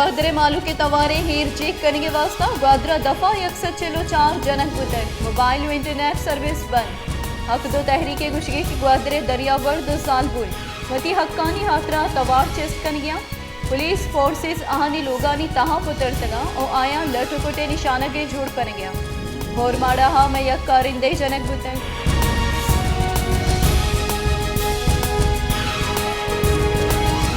ग्वादरे मालू के तवारे हीर चेक करने के वास्ता ग्वादरा दफा 104 जनक बुतर मोबाइल व इंटरनेट सर्विस बंद। हक दो तहरीके गुशगे की ग्वादरे दरियावर 2 साल बुल वती हक्कानी हाथरा तवार चेस्ट कन गया। पुलिस फोर्सेस आहानी लोगानी तहा पुतर तगा और आया लटुकुटे निशाना के जोड़ कर गया। होरमाड़ा हा मैं यक कारिंदे जनक बुतर।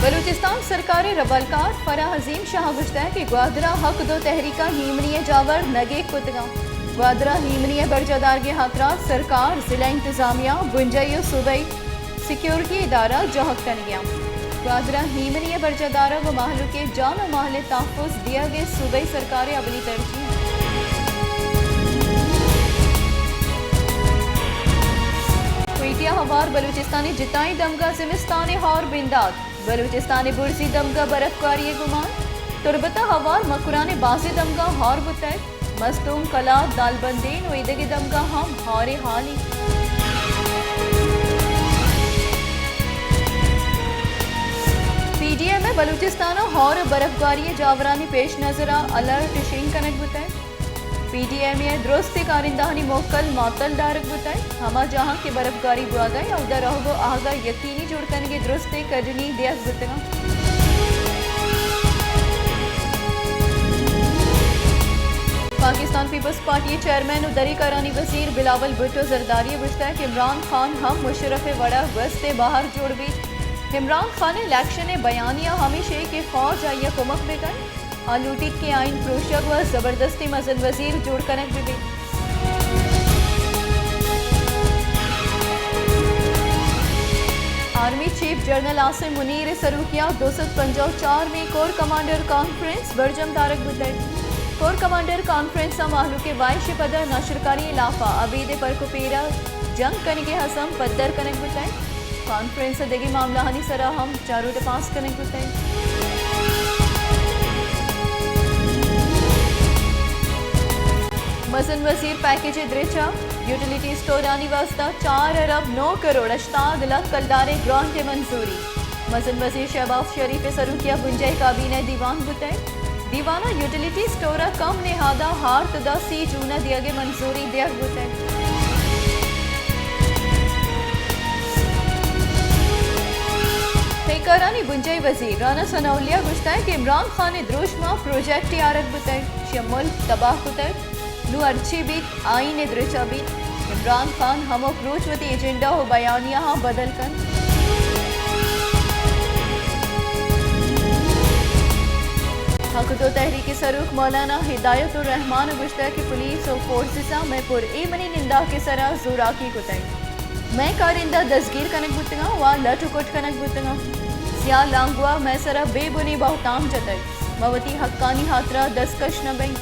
बलूचिस्तान सरकार रबलकार फरा हजीम शाह गुश्ता है कि ग्वादरा हक दो तहरीका हीमनी जावर नगे कुतगा ग्वादरा हीमनी बरजादार के हाथरा सरकार जिला इंतजामिया बुंजई सूबई सिक्योरिटी इदारा जहक तन गया। ग्वादरा हीमनी बरजादारा व महलों के जान और महल तहफ़ुज़ दिया गए सूबई सरकार अवली तरजीह। क्वेटिया हवार बलूचिस्तानी जिताई दमगा जिमिस्तान हौर बिंदाद बलूचिस्तान बुरसी दमगा बर्फबारी गुमान तुरबता हवार मकुरान बाजी दमगा हौर बुतर मस्तूम कला दालबंदीन वईदगी दमगा हम हौरे हाली। पीडीए में बलूचिस्तान हौर बर्फबारी जावरानी पेश नजरा अलर्ट शिंग कनक बुतर पीडीए में दुरुस्त कारिंदानी मोकल मातल दारक बुताई हमा जहां के बर्फबारी बुआगाई उधर रहोगो आगा यकीनी जुड़कन के दुरुस्त करनी दिया बुतगा। पाकिस्तान पीपल्स पार्टी चेयरमैन उदरी करानी वजीर बिलावल भुट्टो जरदारी बुझता है कि इमरान खान हम मुशर्रफ वड़ा वस्ते बाहर जोड़ भी इमरान खान इलेक्शन बयानिया हमेशा के फौज आइया कुमक बेगन आलूटी के आइन प्रोशक व जबरदस्ती मजन वजीर जोड़ कनक बिबी। Army chief general Asim Munir सरूकिया 254 में कोर कमांडर कॉन्फ्रेंस बरजम तारक बुतर कोर कमांडर कॉन्फ्रेंस माहलू के वाइश पदर नशरकारी इलाफा अबीद परकुपेरा जंग कन के हसम पद्दर कनक बुतर कॉन्फ्रेंस देगी मामला हनी सरा हम चारों पास कनक बुतर। मजन वजीर पैकेज द्रेचा यूटिलिटी स्टोर आनी वास्ता 4 अरब 9 करोड़ 88 लाख कलदारे ग्रांट के मंजूरी। मजन वजीर शहबाज शरीफ सरूकिया बुंजई काबीना दीवान बुतई दीवाना यूटिलिटी स्टोर कम नेहादा हार तदा 30 जून दिया गए मंजूरी दिया बुतई। फेकारानी बुंजई वजीर राना सनाउलिया गुश्ता है कि इमरान खान द्रोशमा प्रोजेक्ट यारक बुतई शमुल तबाह बुतई नु अर्ची बीत आइन द्रिचा बीत इमरान खान हमो क्रूचवती एजेंडा हो बयानिया हाँ बदल कर हक दो तहरीकी सरूख मौलाना हिदायतुर रहमान गुश्ता की पुलिस और फोर्सेसा में पुर मनी निंदा के सरा जोराकी कुतई मैं कारिंदा दसगीर कनक बुतगा व लटुकुट कनक बुतगा सिया लांगुआ मैं सरा बेबुनी बहुताम जतई मवती हक्कानी हाथरा दसकश न बई।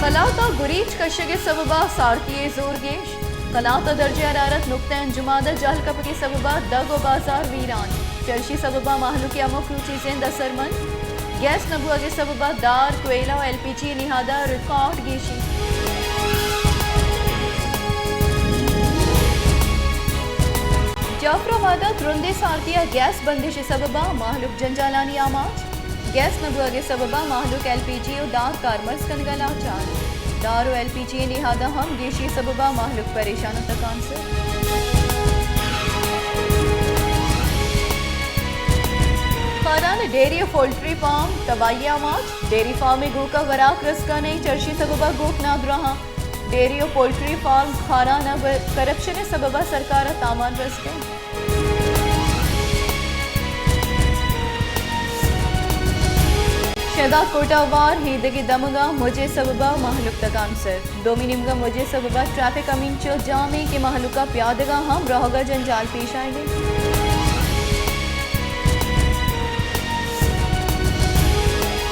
कलाता गुरीच कशगे सबबा सारती जोर गेश कलाता दर्जे हरारत नुक्ता अंजुमादा जहल कप के सबबा दग व बाजार वीरान चर्शी सबबा माहलू के अमुक चीजें दसरमंद गैस नबुआ के सबबा दार कोयला और एलपीजी निहादा रिकॉर्ड गेशी। जाफराबादा तुरंदे सारतिया गैस बंदिश सबबा माहलूक जंजालानी आमाज गैस नबुआ के सबबा माहलूक एलपीजी और दार कारमर्स कनगला चार दार और एलपीजी निहादा हम गेशी सबबा माहलूक परेशान तकान से। खानान डेयरी पोल्ट्री फार्म तबाही आमाज डेयरी फार्म में गो का वराक रस का नहीं चर्शी सबबा गोक नाद रहा डेयरी और पोल्ट्री फार्म खाना करप्शन सबबा सरकार तामान रस गए। शदा कोटावार हीदगी दमगा मुझे सबबा महलुक तकान सर डोमिनिमगा मुझे सबबा ट्रैफिक अमीन चो जामे के महलुका प्यादगा हम रहोगा जंजाल पेश आएंगे।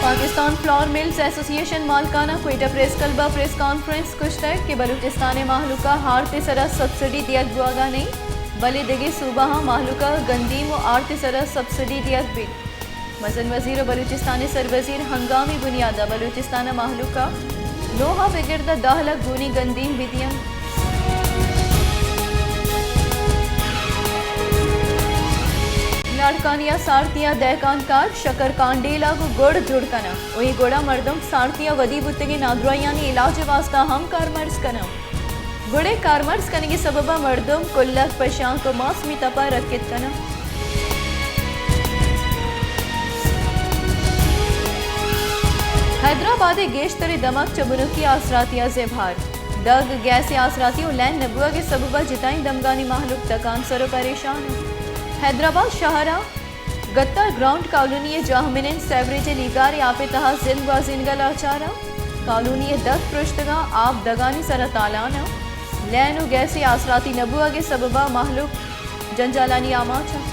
पाकिस्तान फ्लोर मिल्स एसोसिएशन मालकाना क्वेटा प्रेस कल्बा प्रेस कॉन्फ्रेंस कुश्तक के बलूचिस्तान माहलुका हारते सरा सब्सिडी दिया गुआगा नहीं बले दिगे सूबा माहलुका गंदीम व आरते सरा सब्सिडी दिया भी मजन वजीर बलूचिस्तान सरवजीर हंगामी बुनियादा बलूचिस्तान माहलुका नोहा बिगिरदा 10 लाख गुनी गंदीम विदियम कानिया सारतिया दहकान कार शकर कांडेला को गुड़ जुड़कना वही गोड़ा मर्दम सारतिया वदी बुत्तगे नादुरायानी इलाज वास्ता हम कारमर्स कना गुड़े कारमर्स कने के सबबा मर्दम कुल्लक पशां को मौसमी तपा रखित कना हैदराबाद गेशतरे दमक चबुनुकी आसरातिया से भार दग गैस आसरातियों लैन नबुआ के सबबा जिताई दमगानी माहलुक तकान सरो परेशान हैदराबाद शहरा गत्ता ग्राउंड कॉलोनी जाहमिन सेवरेज लीगार यापे तहा जिंद वाजिनगल आचारा कॉलोनी दग पृष्ठगा आप दगानी सरा तालाना लैन गैस आसराती नबुआ के सबबा माहलुक जंजालानी आमाचा